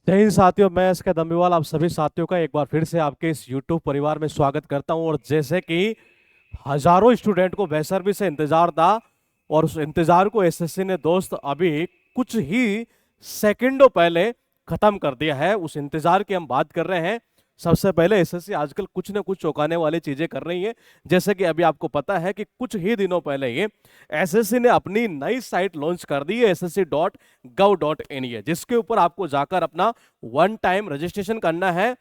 जय हिंद साथियों, मैं इसका दम्बीवाल आप सभी साथियों का एक बार फिर से आपके इस YouTube परिवार में स्वागत करता हूं। और जैसे कि हजारों स्टूडेंट को बेसब्री से इंतजार था और उस इंतजार को एसएससी ने दोस्त अभी कुछ ही सेकंडों पहले खत्म कर दिया है। उस इंतजार की हम बात कर रहे हैं। सबसे पहले एसएससी आजकल कुछ न कुछ चौंकाने वाली चीजें कर रही है। जैसे कि अभी आपको पता है कि कुछ ही दिनों पहले ये एसएससी ने अपनी नई साइट लॉन्च कर दी है ssc.gov.in, जिसके ऊपर आपको जाकर अपना वन टाइम रजिस्ट्रेशन करना है,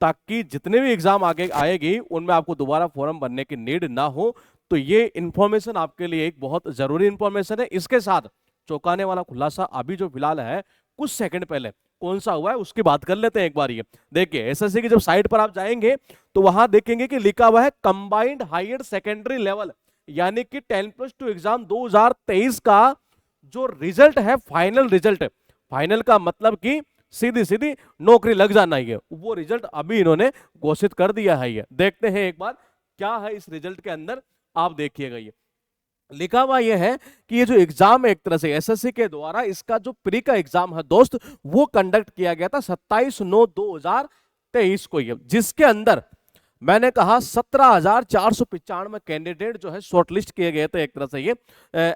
ताकि जितने भी एग्जाम आगे आएगी उनमें आपको दोबारा फॉर्म भरने की नीड ना हो। तो ये इंफॉर्मेशन आपके लिए एक बहुत जरूरी इंफॉर्मेशन है। इसके साथ चौंकाने वाला खुलासा अभी जो फिलहाल है, कुछ सेकंड पहले कौन सा हुआ है उसकी बात कर लेते हैं एक बार। ये देखिए, एसएससी की जब साइट पर आप जाएंगे तो वहां देखेंगे कि लिखा हुआ है कंबाइंड हायर सेकेंडरी लेवल, यानी कि 10+2 एग्जाम 2023 का जो रिजल्ट है, फाइनल रिजल्ट। फाइनल का मतलब कि सीधी सीधी नौकरी लग जाना ही है, वो रिजल्ट अभी इन्होंने घोषित कर दिया है। ये देखते हैं एक बार क्या है इस रिजल्ट के अंदर। आप देखिएगा, ये लिखा हुआ ये है कि ये जो एग्जाम है एक तरह से एसएससी के द्वारा, इसका जो प्री का एग्जाम है दोस्त, वो कंडक्ट किया गया था 27/9/2023 को, ये जिसके अंदर मैंने कहा 17,495 कैंडिडेट जो है शॉर्टलिस्ट किए गए थे एक तरह से ये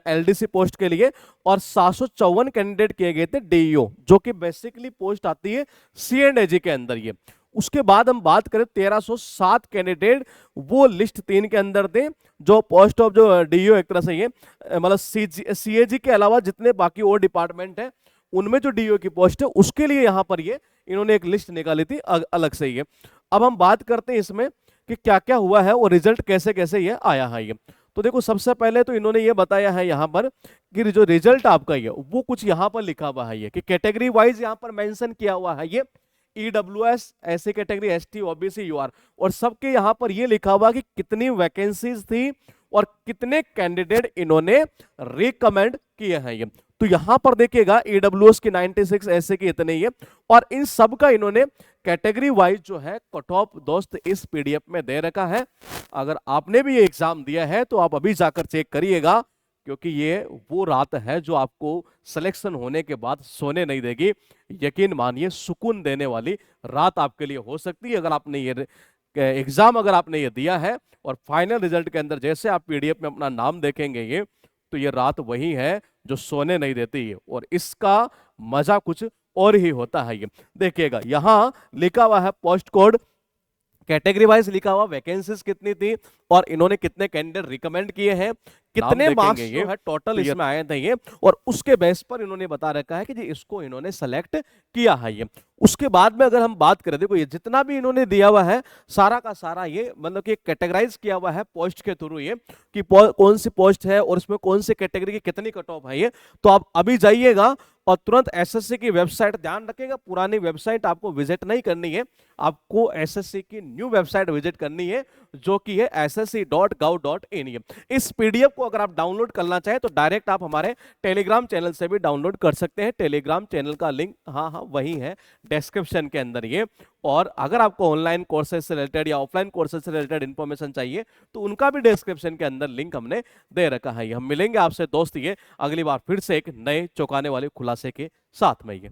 एलडीसी पोस्ट के लिए, और 754 कैंडिडेट किए गए थे डीईओ, जो कि बेसिकली पोस्ट आती है सी&एजी के अंदर ये। उसके बाद हम बात करें 1307 कैंडिडेट वो लिस्ट 3 के अंदर थे, जो पोस्ट ऑफ जो डीईओ एक तरह से ये मतलब सीएजी के अलावा जितने बाकी और डिपार्टमेंट है उनमें जो डीईओ की पोस्ट है उसके लिए यहां पर ये इन्होंने एक लिस्ट निकाली थी अलग से ये। अब हम बात करते हैं इसमें कि क्या क्या हुआ है और रिजल्ट कैसे कैसे ये आया है ये। तो देखो, सबसे पहले तो इन्होंने ये बताया है यहाँ पर कि जो रिजल्ट आपका ये वो कुछ यहाँ पर लिखा हुआ है, ये कि कैटेगरी वाइज यहाँ पर मेंशन किया हुआ है ये ईडब्ल्यूएस, ऐसी कैटेगरी, एसटी, ओबीसी, यूआर, और सबके यहाँ पर ये लिखा हुआ कि कितनी वैकेंसीज थी और कितने कैंडिडेट इन्होंने रिकमेंड किए हैं ये। तो यहां पर देखिएगा ईडब्ल्यूएस की 96, ऐसे की इतने ही है, और इन सब का इन्होंने कैटेगरी वाइज जो है कट ऑफ दोस्त इस पीडीएफ में दे रखा है। अगर आपने भी ये एग्जाम दिया है तो आप अभी जाकर चेक करिएगा, क्योंकि ये वो रात है जो आपको सिलेक्शन होने के बाद सोने नहीं देगी। यकीन मानिए, सुकून देने वाली रात आपके लिए हो सकती है अगर आपने ये एग्जाम अगर आपने ये दिया है। और फाइनल रिजल्ट के अंदर जैसे आप पीडीएफ में अपना नाम देखेंगे ये, तो ये रात वही है जो सोने नहीं देती है, और इसका मजा कुछ और ही होता है। ये देखिएगा, यहां लिखा हुआ है पोस्ट कोड, कैटेगरी वाइज लिखा हुआ वैकेंसीज कितनी थी और इन्होंने कितने कैंडिडेट रिकमेंड किए हैं, कितने मार्क्स जो है टोटल इसमें आए थे ये, और उसके बेस पर इन्होंने बता रखा है कि जी इसको इन्होंने सेलेक्ट किया है ये। उसके बाद में अगर हम बात करें, देखो ये जितना भी इन्होंने दिया हुआ है सारा का सारा ये मतलब कि कैटेगराइज किया हुआ है पोस्ट के थ्रू, ये कि कौन सी पोस्ट है और इसमें कौन सी कैटेगरी की कितनी कट ऑफ है ये। तो आप अभी जाइएगा और तुरंत एसएससी की वेबसाइट, ध्यान रखिएगा पुरानी वेबसाइट आपको विजिट नहीं करनी है, आपको एसएससी की न्यू वेबसाइट विजिट करनी है, जो कि है ssc.gov.in। इस पीडीएफ को अगर आप डाउनलोड करना चाहें तो डायरेक्ट आप हमारे टेलीग्राम चैनल से भी डाउनलोड कर सकते हैं। टेलीग्राम चैनल का लिंक हाँ हाँ वही है डिस्क्रिप्शन के अंदर ये। और अगर आपको ऑनलाइन कोर्सेज से रिलेटेड या ऑफलाइन कोर्सेज से रिलेटेड इंफॉर्मेशन चाहिए तो उनका भी डिस्क्रिप्शन के अंदर लिंक हमने दे रखा है। हम मिलेंगे आपसे दोस्त ये अगली बार फिर से एक नए चौंकाने वाले खुलासे के साथ में ये।